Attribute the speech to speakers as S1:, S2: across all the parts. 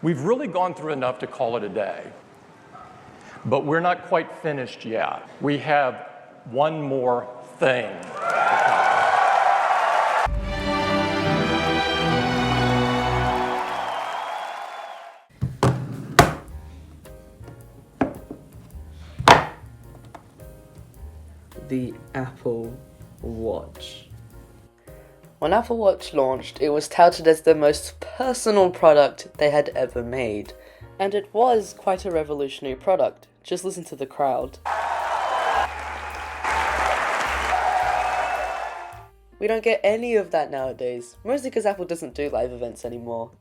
S1: We've really gone through enough to call it a day, but we're not quite finished yet. We have one more thing.
S2: The Apple Watch.
S3: When Apple Watch launched, it was touted as the most personal product they had ever made. And it was quite a revolutionary product. Just listen to the crowd. We don't get any of that nowadays, mostly because Apple doesn't do live events anymore.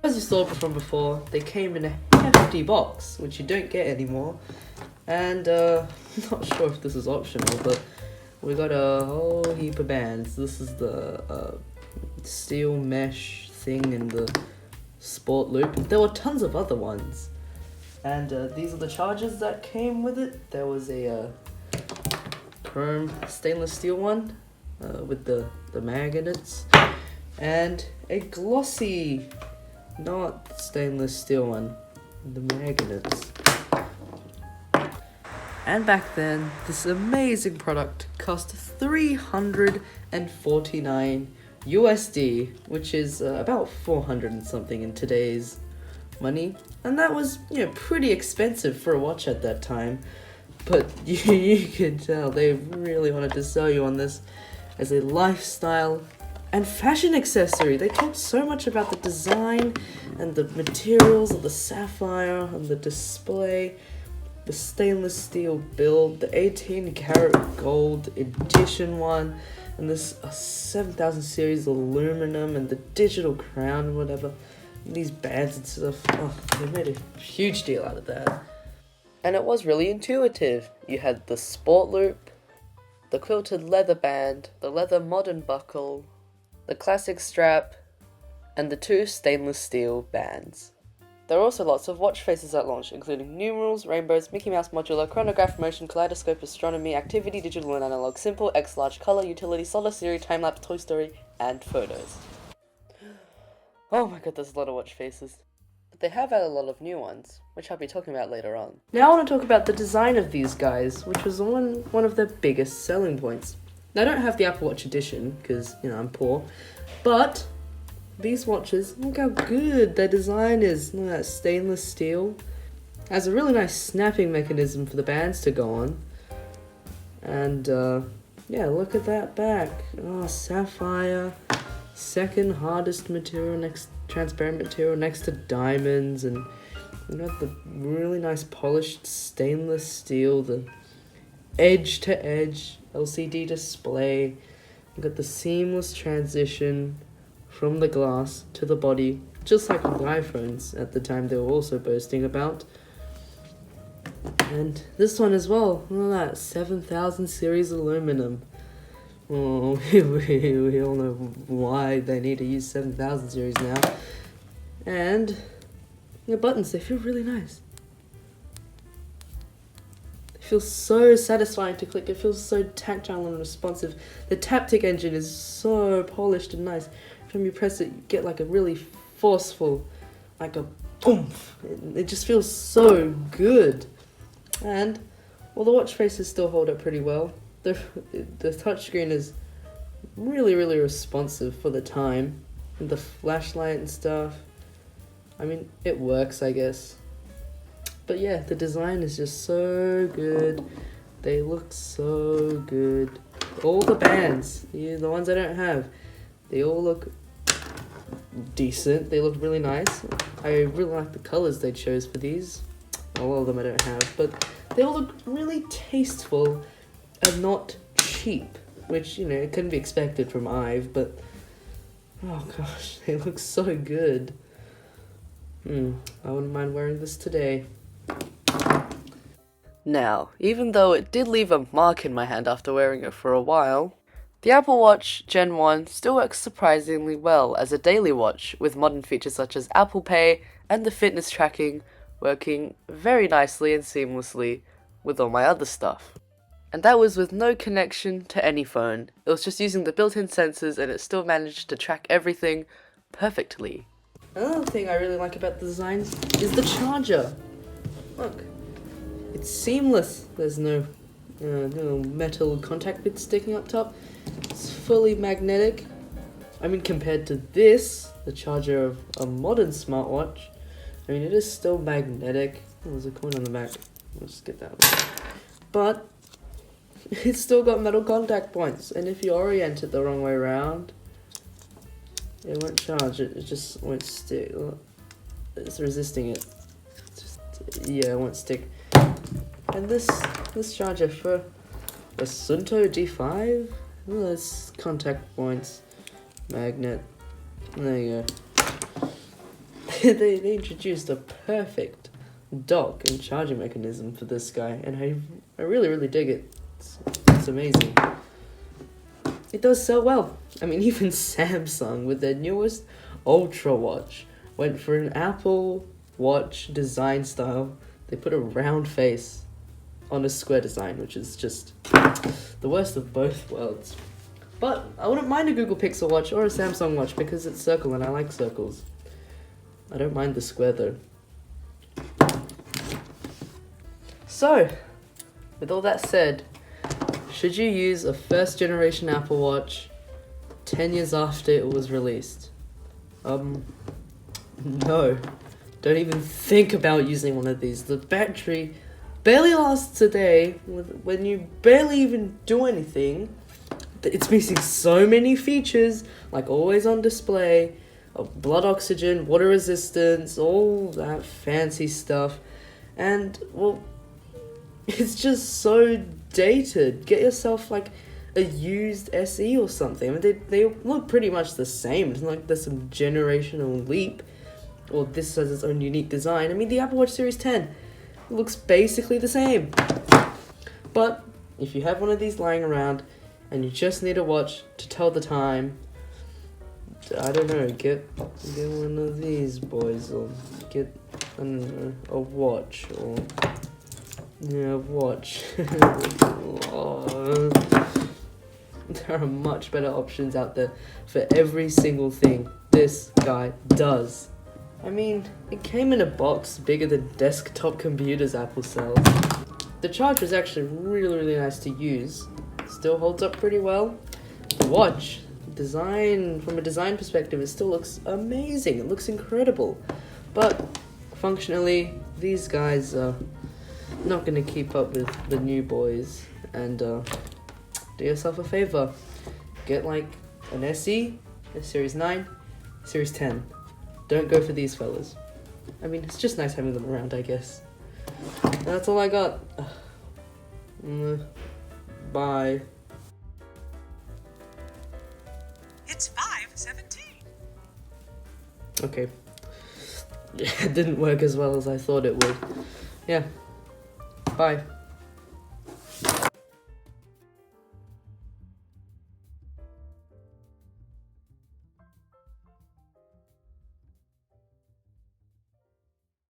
S2: As you saw from before, they came in a hefty box, which you don't get anymore. And I'm not sure if this is optional, but we got a whole heap of bands. This is the steel mesh thing and the sport loop. There were tons of other ones. And these are the chargers that came with it. There was a chrome stainless steel one with the magnets. And a glossy, not stainless steel one, the magnets. And back then, this amazing product cost $349 USD, which is about 400 and something in today's money. And that was, pretty expensive for a watch at that time. But you could tell they really wanted to sell you on this as a lifestyle and fashion accessory. They talked so much about the design and the materials of the sapphire and the display, the stainless steel build, the 18 karat gold edition one, and this 7000 series aluminum and the digital crown and whatever. And these bands and stuff. Oh, they made a huge deal out of that.
S3: And it was really intuitive. You had the sport loop, the quilted leather band, the leather modern buckle, the classic strap, and the two stainless steel bands. There are also lots of watch faces at launch, including numerals, rainbows, Mickey Mouse modular, chronograph, motion, kaleidoscope, astronomy, activity, digital and analog, simple, X, large, color, utility, solar series, time-lapse, Toy Story, and photos. Oh my god, there's a lot of watch faces. But they have added a lot of new ones, which I'll be talking about later on.
S2: Now I want to talk about the design of these guys, which was one of their biggest selling points. Now I don't have the Apple Watch edition, because, I'm poor, but these watches, look how good their design is. Look at that stainless steel. Has a really nice snapping mechanism for the bands to go on. And, look at that back. Oh, sapphire. Second hardest material, transparent material next to diamonds. And you got the really nice polished stainless steel, the edge-to-edge LCD display. You got the seamless transition from the glass to the body, just like with iPhones at the time they were also boasting about. And this one as well, look at that, 7000 series aluminum. Oh, we all know why they need to use 7000 series now. And the buttons, they feel really nice. They feel so satisfying to click, it feels so tactile and responsive. The Taptic engine is so polished and nice. When you press it, you get like a really forceful, like a boom. It just feels so good. And the watch faces still hold up pretty well. The touchscreen is really, really responsive for the time. And the flashlight and stuff. I mean, it works, I guess. But yeah, the design is just so good. They look so good. All the bands, the ones I don't have, they all look decent. They look really nice. I really like the colors they chose for these. A lot of them I don't have, but they all look really tasteful and not cheap, which, it couldn't be expected from Ive, but oh gosh, they look so good. I wouldn't mind wearing this today.
S3: Now, even though it did leave a mark in my hand after wearing it for a while, the Apple Watch Gen 1 still works surprisingly well as a daily watch, with modern features such as Apple Pay and the fitness tracking working very nicely and seamlessly with all my other stuff. And that was with no connection to any phone. It was just using the built-in sensors and it still managed to track everything perfectly.
S2: Another thing I really like about the designs is the charger. Look, it's seamless. There's no metal contact bit sticking up top. It's fully magnetic. I mean, compared to this, the charger of a modern smartwatch, I mean, it is still magnetic. Oh, there's a coin on the back. Let's just get that one. But it's still got metal contact points, and if you orient it the wrong way around, it won't charge. It just won't stick. It's resisting it. It won't stick. And this charger for a Sunto D5, well, it's contact points, magnet. There you go. they introduced a perfect dock and charging mechanism for this guy, and I really dig it. It's amazing. It does so well. I mean, even Samsung with their newest Ultra watch went for an Apple Watch design style. They put a round face on a square design, which is just the worst of both worlds. But I wouldn't mind a Google Pixel watch or a Samsung watch because it's circle and I like circles. I don't mind the square though. So, with all that said, should you use a first generation Apple Watch 10 years after it was released? No. Don't even think about using one of these. The battery barely lasts a day when you barely even do anything. It's missing so many features, like always on display, blood oxygen, water resistance, all that fancy stuff. And, well, it's just so dated. Get yourself like a used SE or something. I mean, they look pretty much the same. It's not like there's some generational leap, or this has its own unique design. I mean, the Apple Watch Series 10 looks basically the same. But if you have one of these lying around and you just need a watch to tell the time, I don't know, get one of these boys, or get, I don't know, a watch, or yeah, watch. Oh, there are much better options out there for every single thing this guy does. I mean, it came in a box bigger than desktop computers Apple sells. The charger is actually really nice to use. Still holds up pretty well. The watch, from a design perspective, it still looks amazing. It looks incredible. But functionally, these guys are not going to keep up with the new boys. And do yourself a favor. Get like an SE, a Series 9, Series 10. Don't go for these fellas. I mean, it's just nice having them around, I guess. That's all I got. Bye.
S4: It's 5:17.
S2: Okay. It didn't work as well as I thought it would. Yeah. Bye.